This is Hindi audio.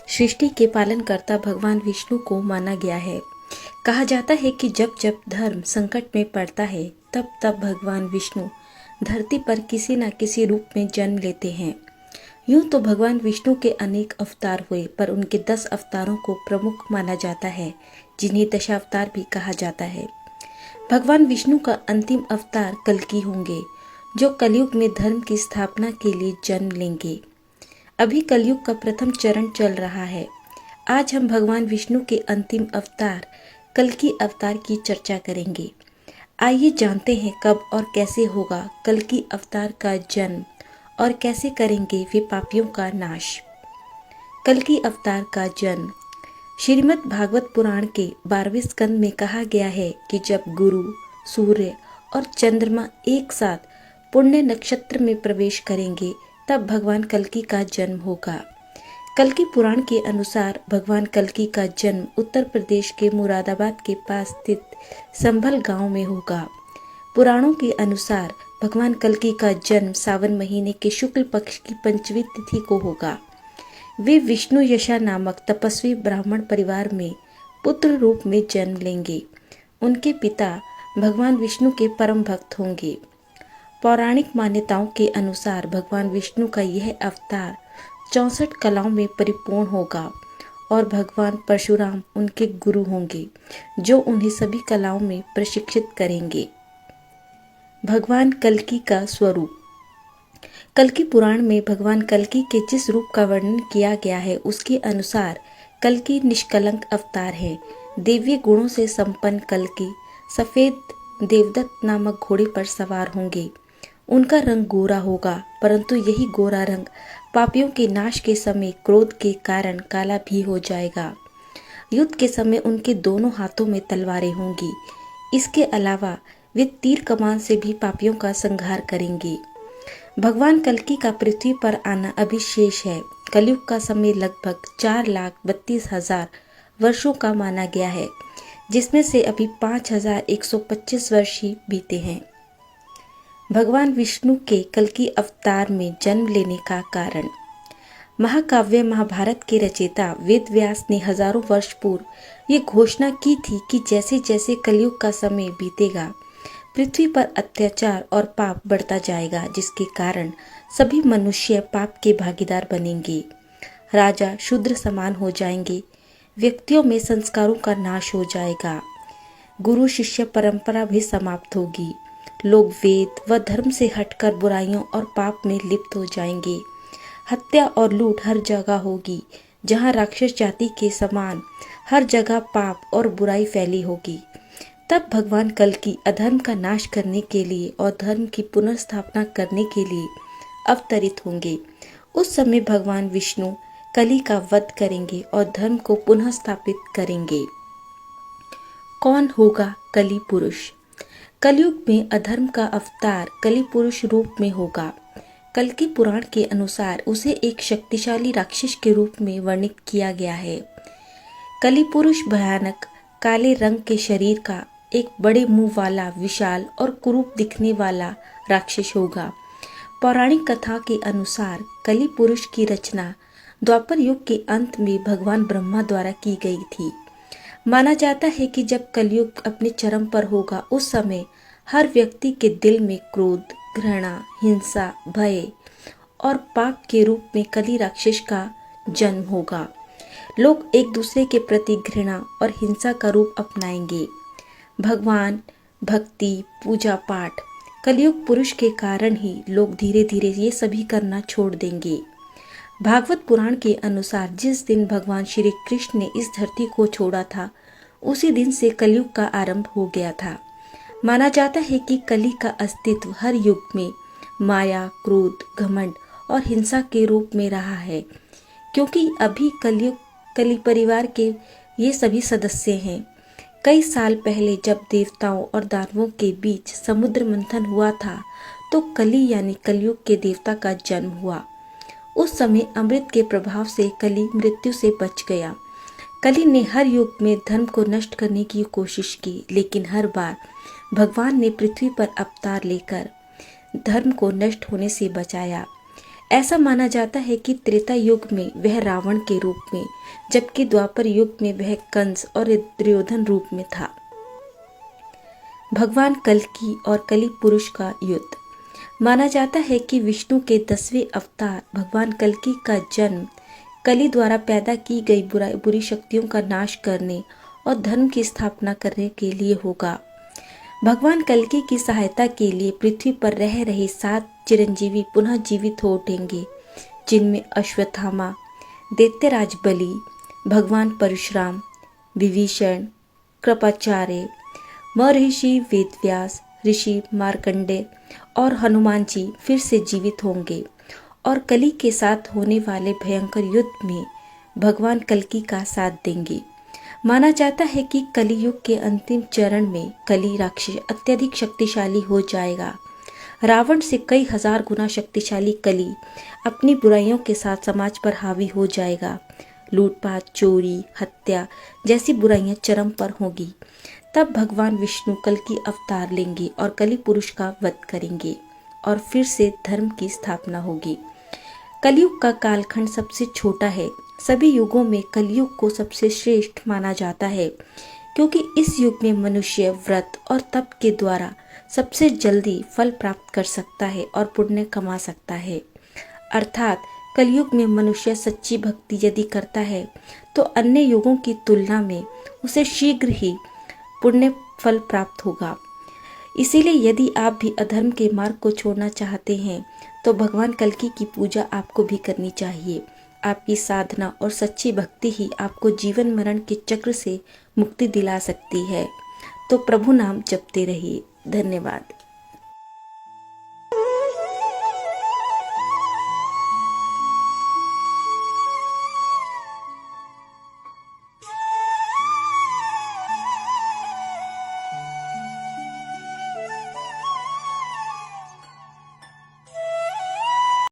सृष्टि के पालनकर्ता भगवान विष्णु को माना गया है। कहा जाता है कि जब जब धर्म संकट में पड़ता है तब तब भगवान विष्णु धरती पर किसी न किसी रूप में जन्म लेते हैं। यूं तो भगवान विष्णु के अनेक अवतार हुए, पर उनके 10 अवतारों को प्रमुख माना जाता है, जिन्हें दशावतार भी कहा जाता है। भगवान विष्णु का अंतिम अवतार कल्कि होंगे, जो कलयुग में धर्म की स्थापना के लिए जन्म लेंगे। अभी कलयुग का प्रथम चरण चल रहा है। आज हम भगवान विष्णु के अंतिम अवतार कल्कि अवतार की चर्चा करेंगे। आइए जानते हैं कब और कैसे होगा कल्कि अवतार का जन्म और कैसे करेंगे वे पापियों का नाश। कल्कि अवतार का जन्म श्रीमद् भागवत पुराण के 12वें स्कंद में कहा गया है कि जब गुरु, सूर्य और चंद्रमा एक साथ पुण्य नक्षत्र में प्रवेश करेंगे तब भगवान कल्कि का जन्म होगा। कल्कि पुराण के अनुसार भगवान कल्कि का जन्म उत्तर प्रदेश के मुरादाबाद के पास स्थित संभल गांव में होगा। पुराणों के अनुसार भगवान कल्कि का जन्म सावन महीने के शुक्ल पक्ष की पंचमी तिथि को होगा। वे विष्णु यशा नामक तपस्वी ब्राह्मण परिवार में पुत्र रूप में जन्म लेंगे। उनके पिता भगवान विष्णु के परम भक्त होंगे। पौराणिक मान्यताओं के अनुसार भगवान विष्णु का यह अवतार 64 कलाओं में परिपूर्ण होगा और भगवान परशुराम उनके गुरु होंगे, जो उन्हें सभी कलाओं में प्रशिक्षित करेंगे। भगवान कल्कि का स्वरूप। कल्कि पुराण में भगवान कल्कि के जिस रूप का वर्णन किया गया है उसके अनुसार कल्कि निष्कलंक अवतार है। दिव्य गुणों से संपन्न कल्कि सफेद देवदत्त नामक घोड़े पर सवार होंगे। उनका रंग गोरा होगा, परंतु यही गोरा रंग पापियों के नाश के समय क्रोध के कारण काला भी हो जाएगा। युद्ध के समय उनके दोनों हाथों में तलवारें होंगी। इसके अलावा वे तीर कमान से भी पापियों का संहार करेंगे। भगवान कल्कि का पृथ्वी पर आना अभी शेष है। कलयुग का समय लगभग 4,32,000 वर्षों का माना गया है, जिसमें से अभी 5,125 वर्ष ही बीते हैं। भगवान विष्णु के कल्कि अवतार में जन्म लेने का कारण। महाकाव्य महाभारत के रचयिता वेद व्यास ने हजारों वर्ष पूर्व ये घोषणा की थी कि जैसे जैसे कलयुग का समय बीतेगा पृथ्वी पर अत्याचार और पाप बढ़ता जाएगा, जिसके कारण सभी मनुष्य पाप के भागीदार बनेंगे। राजा शूद्र समान हो जाएंगे। व्यक्तियों में संस्कारों का नाश हो जाएगा। गुरु शिष्य परंपरा भी समाप्त होगी। लोग वेद व धर्म से हटकर बुराइयों और पाप में लिप्त हो जाएंगे। हत्या और लूट हर जगह होगी। जहाँ राक्षस जाति के समान हर जगह पाप और बुराई फैली होगी। तब भगवान कल्कि अधर्म का नाश करने के लिए और धर्म की पुनर्स्थापना करने के लिए अवतरित होंगे। उस समय भगवान विष्णु कलि का वध करेंगे और धर्म को पुनः स्थापित करेंगे। कौन होगा कलि पुरुष? कलयुग में अधर्म का अवतार कलि पुरुष रूप में होगा। कल्कि पुराण के अनुसार उसे एक शक्तिशाली राक्षस के रूप में वर्णित किया गया है। कलि पुरुष भयानक काले रंग के शरीर का एक बड़े मुंह वाला विशाल और कुरूप दिखने वाला राक्षस होगा। पौराणिक कथा के अनुसार कलि पुरुष की रचना द्वापर युग के अंत में भगवान ब्रह्मा द्वारा की गई थी। माना जाता है कि जब कलयुग अपने चरम पर होगा उस समय हर व्यक्ति के दिल में क्रोध, घृणा, हिंसा, भय और पाप के रूप में कलि राक्षस का जन्म होगा। लोग एक दूसरे के प्रति घृणा और हिंसा का रूप अपनाएंगे। भगवान, भक्ति, पूजा पाठ, कलयुग पुरुष के कारण ही लोग धीरे धीरे ये सभी करना छोड़ देंगे। भागवत पुराण के अनुसार जिस दिन भगवान श्री कृष्ण ने इस धरती को छोड़ा था उसी दिन से कलयुग का आरंभ हो गया था। माना जाता है कि कलि का अस्तित्व हर युग में माया, क्रोध, घमंड और हिंसा के रूप में रहा है, क्योंकि अभी कलि परिवार के ये सभी सदस्य हैं। कई साल पहले जब देवताओं और दानवों के बीच समुद्र मंथन हुआ था तो कलि यानी कलयुग के देवता का जन्म हुआ। उस समय अमृत के प्रभाव से कलि मृत्यु से बच गया। कलि ने हर युग में धर्म को नष्ट करने की कोशिश की, लेकिन हर बार भगवान ने पृथ्वी पर अवतार लेकर धर्म को नष्ट होने से बचाया। ऐसा माना जाता है कि त्रेता युग में वह रावण के रूप में, जबकि द्वापर युग में वह कंस और दुर्योधन रूप में था। भगवान कल्कि और कलि पुरुष का युद्ध। माना जाता है कि विष्णु के 10वें अवतार भगवान कल्कि का जन्म कलि द्वारा पैदा की गई बुरी शक्तियों का नाश करने और धर्म की स्थापना करने के लिए होगा। भगवान कल्कि की सहायता के लिए पृथ्वी पर रह रहे 7 चिरंजीवी पुनः जीवित हो उठेंगे, जिनमें अश्वत्थामा, दैत्यराज बलि, भगवान परशुराम, विभीषण, कृपाचार्य, महर्षि वेदव्यास, ऋषि मार्कंडेय और हनुमान जी फिर से जीवित होंगे और कलि के साथ होने वाले भयंकर युद्ध में भगवान कल्कि का साथ देंगे। माना जाता है कि कलियुग के अंतिम चरण में कलि राक्षस अत्यधिक शक्तिशाली हो जाएगा। रावण से कई हजार गुना शक्तिशाली कलि अपनी बुराइयों के साथ समाज पर हावी हो जाएगा। लूटपाट, चोरी, हत्या जैसी बुराइयां चरम पर होगी। तब भगवान विष्णु कल्कि अवतार लेंगे और कलि पुरुष का वध करेंगे और फिर से धर्म की स्थापना होगी। कलयुग का कालखंड सबसे छोटा है। सभी युगों में कलयुग को सबसे श्रेष्ठ माना जाता है, क्योंकि इस युग में मनुष्य व्रत और तप के द्वारा सबसे जल्दी फल प्राप्त कर सकता है और पुण्य कमा सकता है। अर्थात कलयुग में मनुष्य सच्ची भक्ति यदि करता है तो अन्य युगों की तुलना में उसे शीघ्र ही पुण्य फल प्राप्त होगा। इसीलिए यदि आप भी अधर्म के मार्ग को छोड़ना चाहते हैं तो भगवान कल्कि की पूजा आपको भी करनी चाहिए। आपकी साधना और सच्ची भक्ति ही आपको जीवन मरण के चक्र से मुक्ति दिला सकती है। तो प्रभु नाम जपते रहिए। धन्यवाद।